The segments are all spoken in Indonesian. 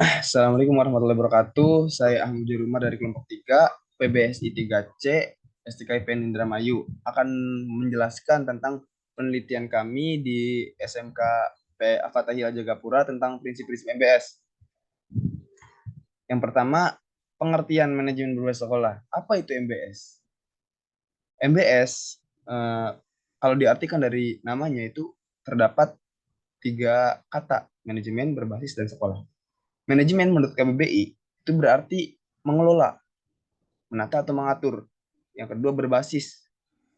Assalamualaikum warahmatullahi wabarakatuh. Saya Ahmad Rumah dari kelompok 3 PBSI 3C STKIPN Indramayu akan menjelaskan tentang penelitian kami di SMK Fatahillah Jagapura tentang prinsip-prinsip MBS. Yang pertama, pengertian manajemen berbasis sekolah. Apa itu MBS? MBS, kalau diartikan dari namanya itu terdapat tiga kata, manajemen, berbasis, dan sekolah. Manajemen menurut KBBI itu berarti mengelola, menata atau mengatur. Yang kedua berbasis.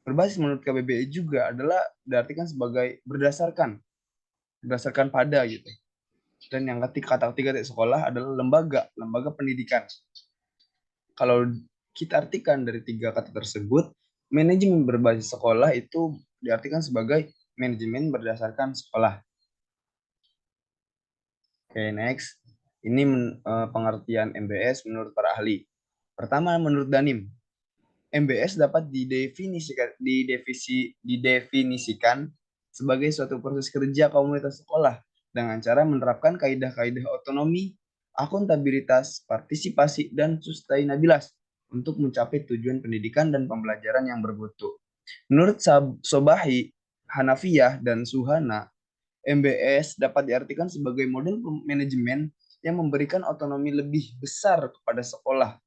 Berbasis menurut KBBI juga adalah diartikan sebagai berdasarkan pada gitu. Dan yang ketiga kata ketiga dari sekolah adalah lembaga pendidikan. Kalau kita artikan dari tiga kata tersebut, manajemen berbasis sekolah itu diartikan sebagai manajemen berdasarkan sekolah. Oke, next. Ini pengertian MBS menurut para ahli. Pertama, menurut Danim, MBS dapat didefinisikan sebagai suatu proses kerja komunitas sekolah dengan cara menerapkan kaidah-kaidah otonomi, akuntabilitas, partisipasi, dan sustainabilitas untuk mencapai tujuan pendidikan dan pembelajaran yang bermutu. Menurut Sobahi, Hanafiyah, dan Suhana, MBS dapat diartikan sebagai model manajemen yang memberikan otonomi lebih besar kepada sekolah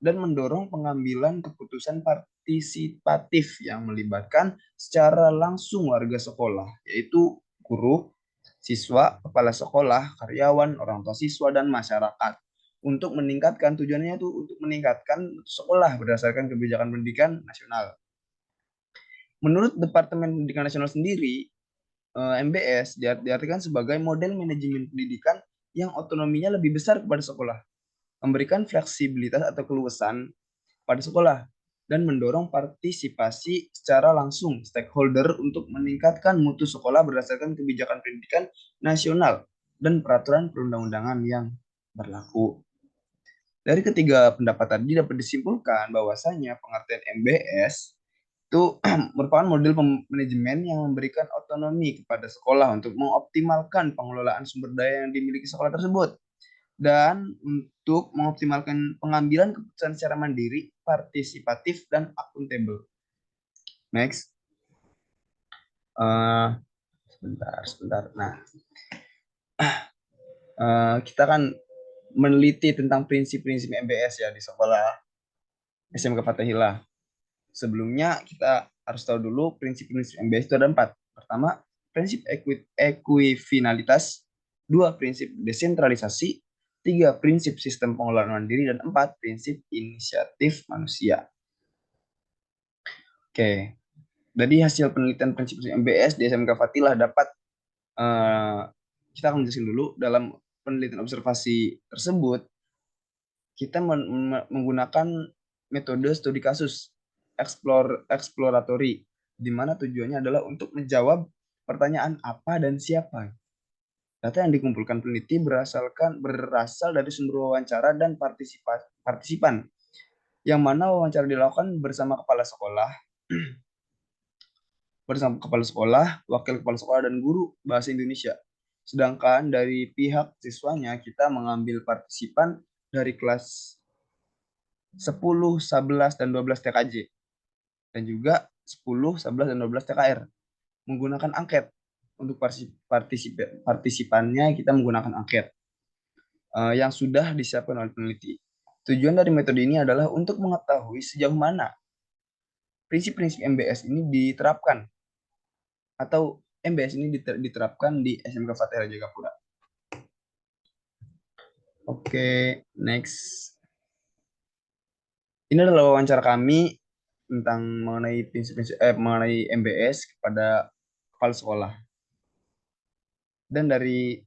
dan mendorong pengambilan keputusan partisipatif yang melibatkan secara langsung warga sekolah, yaitu guru, siswa, kepala sekolah, karyawan, orang tua siswa, dan masyarakat. Untuk meningkatkan, tujuannya itu untuk meningkatkan sekolah berdasarkan kebijakan pendidikan nasional. Menurut Departemen Pendidikan Nasional sendiri, MBS diartikan sebagai model manajemen pendidikan yang otonominya lebih besar kepada sekolah, memberikan fleksibilitas atau keluasan pada sekolah, dan mendorong partisipasi secara langsung stakeholder untuk meningkatkan mutu sekolah berdasarkan kebijakan pendidikan nasional dan peraturan perundang-undangan yang berlaku. Dari ketiga pendapat tadi dapat disimpulkan bahwasanya pengertian MBS itu merupakan model manajemen yang memberikan otonomi kepada sekolah untuk mengoptimalkan pengelolaan sumber daya yang dimiliki sekolah tersebut dan untuk mengoptimalkan pengambilan keputusan secara mandiri, partisipatif, dan akuntabel. Next. Uh, sebentar. Nah, kita kan meneliti tentang prinsip-prinsip MBS ya di sekolah SMK Fatahillah. Sebelumnya kita harus tahu dulu prinsip-prinsip MBS itu ada 4. Pertama, prinsip ekuifinalitas. 2, prinsip desentralisasi. 3, prinsip sistem pengelolaan mandiri. Dan 4, prinsip inisiatif manusia. Oke, dari hasil penelitian prinsip MBS di SMK Fatilah dapat kita akan menjelaskan dulu dalam penelitian observasi tersebut kita menggunakan metode studi kasus eksploratory di mana tujuannya adalah untuk menjawab pertanyaan apa dan siapa. Data yang dikumpulkan peneliti berasal dari sumber wawancara dan partisipan yang mana wawancara dilakukan bersama kepala sekolah, wakil kepala sekolah, dan guru bahasa Indonesia. Sedangkan dari pihak siswanya, kita mengambil partisipan dari kelas 10, 11, dan 12 TKJ. Dan juga 10, 11, dan 12 TKR. Menggunakan angket. Untuk partisipannya, kita menggunakan angket yang sudah disiapkan oleh peneliti. Tujuan dari metode ini adalah untuk mengetahui sejauh mana prinsip-prinsip MBS ini diterapkan atau MBS ini diterapkan di SMK Fatihah Jagapura. Oke, next. Ini adalah wawancara kami tentang mengenai MBS kepada kepala sekolah. Dan dari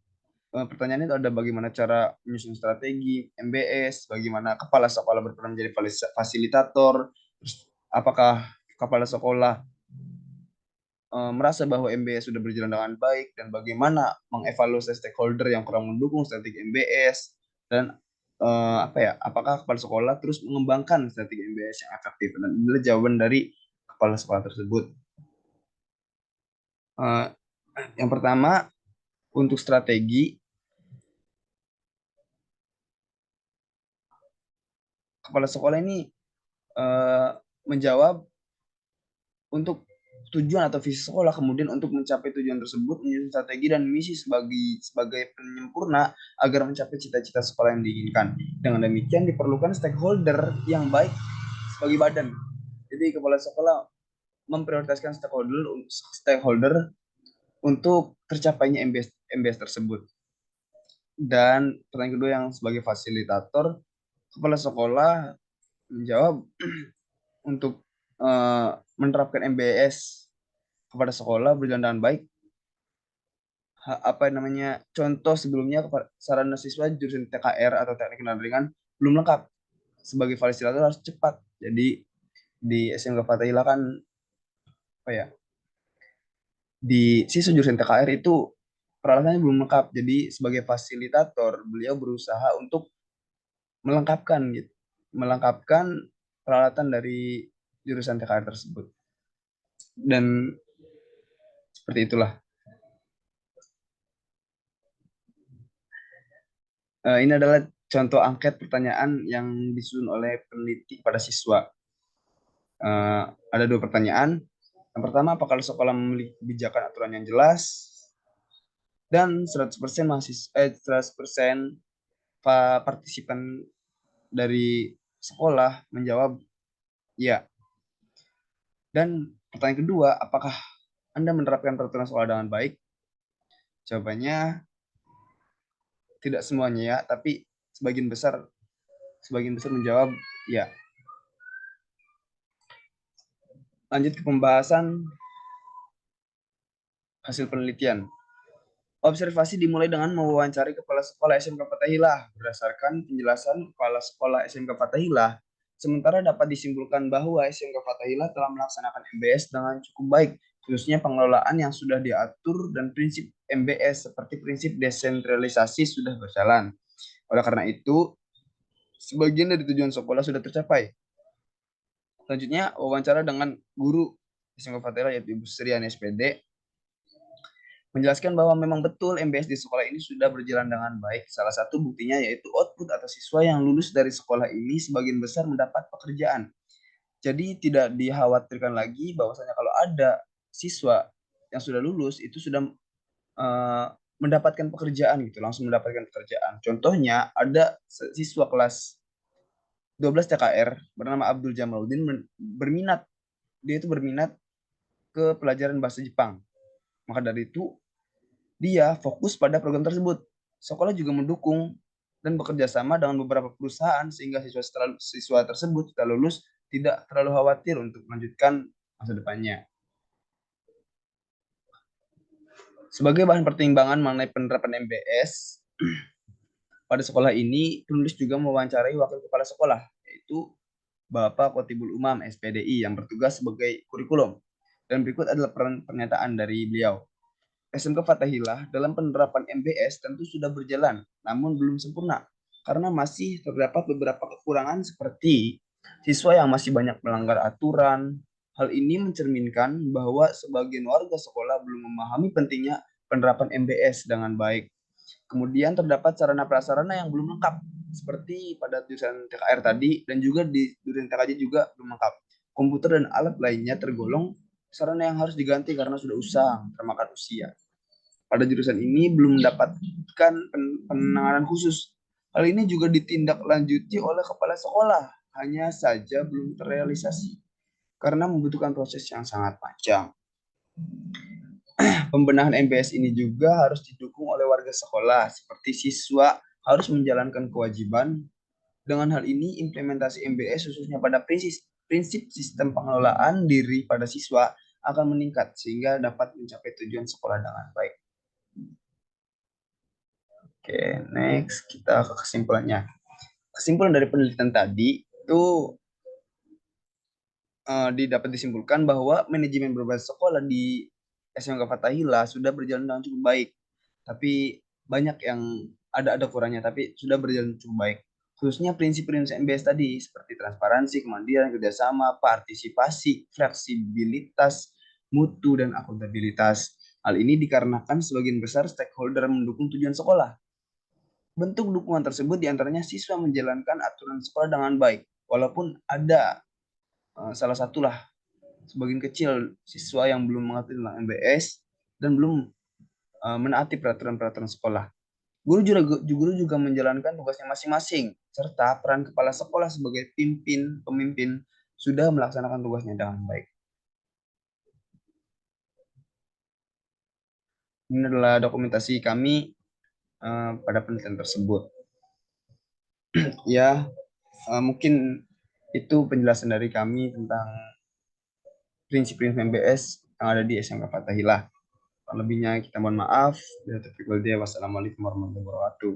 pertanyaan itu ada bagaimana cara menyusun strategi MBS, bagaimana kepala sekolah berperan menjadi fasilitator, terus apakah kepala sekolah merasa bahwa MBS sudah berjalan dengan baik dan bagaimana mengevaluasi stakeholder yang kurang mendukung strategi MBS dan apakah kepala sekolah terus mengembangkan strategi MBS yang efektif, dan inilah jawaban dari kepala sekolah tersebut. Yang pertama, untuk strategi kepala sekolah ini menjawab untuk tujuan atau visi sekolah, kemudian untuk mencapai tujuan tersebut menyusun strategi dan misi sebagai penyempurna agar mencapai cita-cita sekolah yang diinginkan. Dengan demikian diperlukan stakeholder yang baik sebagai badan. Jadi kepala sekolah memprioritaskan stakeholder untuk tercapainya MBS tersebut. Dan pertanyaan kedua yang sebagai fasilitator, kepala sekolah menjawab untuk menerapkan MBS kepada sekolah berjalan dengan baik. Contoh sebelumnya sarana siswa jurusan TKR atau teknik kendaraan ringan belum lengkap. Sebagai fasilitator harus cepat. Jadi di SMK Fathahillah kan apa ya, di siswa jurusan TKR itu peralatannya belum lengkap. Jadi sebagai fasilitator beliau berusaha untuk melengkapkan peralatan dari jurusan TKR tersebut. Dan seperti itulah. Ini adalah contoh angket pertanyaan yang disusun oleh peneliti pada siswa. Ada 2 pertanyaan. Yang pertama, apakah sekolah memiliki kebijakan aturan yang jelas? Dan 100% 100% partisipan dari sekolah menjawab ya. Dan pertanyaan kedua, apakah Anda menerapkan peraturan sekolah dengan baik? Jawabannya tidak semuanya ya, tapi sebagian besar menjawab ya. Lanjut ke pembahasan hasil penelitian. Observasi dimulai dengan mewawancari Kepala Sekolah SMK Fathahillah. Berdasarkan penjelasan Kepala Sekolah SMK Fathahillah, sementara dapat disimpulkan bahwa SMK Fathahillah telah melaksanakan MBS dengan cukup baik, khususnya pengelolaan yang sudah diatur dan prinsip MBS seperti prinsip desentralisasi sudah berjalan. Oleh karena itu, sebagian dari tujuan sekolah sudah tercapai. Selanjutnya, wawancara dengan guru SMK Fathahillah yaitu Ibu Sriani SPD menjelaskan bahwa memang betul MBS di sekolah ini sudah berjalan dengan baik. Salah satu buktinya yaitu output atau siswa yang lulus dari sekolah ini sebagian besar mendapat pekerjaan. Jadi tidak dikhawatirkan lagi bahwasanya kalau ada siswa yang sudah lulus itu sudah mendapatkan pekerjaan gitu, langsung mendapatkan pekerjaan. Contohnya ada siswa kelas 12 TKR bernama Abdul Jamaluddin dia itu berminat ke pelajaran bahasa Jepang. Maka dari itu dia fokus pada program tersebut. Sekolah juga mendukung dan bekerja sama dengan beberapa perusahaan sehingga siswa tersebut setelah lulus tidak terlalu khawatir untuk melanjutkan masa depannya. Sebagai bahan pertimbangan mengenai penerapan MBS pada sekolah ini, penulis juga mewawancarai wakil kepala sekolah, yaitu Bapak Khotibul Umam SPDI yang bertugas sebagai kurikulum. Dan berikut adalah pernyataan dari beliau. SMK Fathahillah dalam penerapan MBS tentu sudah berjalan, namun belum sempurna, karena masih terdapat beberapa kekurangan seperti siswa yang masih banyak melanggar aturan. Hal ini mencerminkan bahwa sebagian warga sekolah belum memahami pentingnya penerapan MBS dengan baik. Kemudian terdapat sarana prasarana yang belum lengkap, seperti pada jurusan TKR tadi, dan juga di jurusan TKJ juga belum lengkap. Komputer dan alat lainnya tergolong sarana yang harus diganti karena sudah usang, termakan usia. Pada jurusan ini belum mendapatkan penanganan khusus. Hal ini juga ditindaklanjuti oleh kepala sekolah, hanya saja belum terrealisasi karena membutuhkan proses yang sangat panjang. Pembenahan MBS ini juga harus didukung oleh warga sekolah, seperti siswa harus menjalankan kewajiban. Dengan hal ini, implementasi MBS khususnya pada prinsip sistem pengelolaan diri pada siswa akan meningkat sehingga dapat mencapai tujuan sekolah dengan baik. Oke, next kita ke kesimpulannya. Kesimpulan dari penelitian tadi itu dapat disimpulkan bahwa manajemen berbasis sekolah di SMK Fathahillah sudah berjalan dengan cukup baik. Tapi banyak yang ada kurangnya, tapi sudah berjalan cukup baik. Khususnya prinsip-prinsip MBS tadi seperti transparansi, kemandirian, kerjasama, partisipasi, fleksibilitas, mutu, dan akuntabilitas. Hal ini dikarenakan sebagian besar stakeholder mendukung tujuan sekolah. Bentuk dukungan tersebut diantaranya siswa menjalankan aturan sekolah dengan baik, walaupun ada salah satulah sebagian kecil siswa yang belum mengerti tentang MBS dan belum menaati peraturan-peraturan sekolah. Guru juga menjalankan tugasnya masing-masing, serta peran kepala sekolah sebagai pemimpin sudah melaksanakan tugasnya dengan baik. Ini adalah dokumentasi kami pada penelitian tersebut. Ya, mungkin itu penjelasan dari kami tentang prinsip-prinsip MBS yang ada di SMK Fathahilah. Lebihnya kita mohon maaf. Wassalamualaikum warahmatullahi wabarakatuh.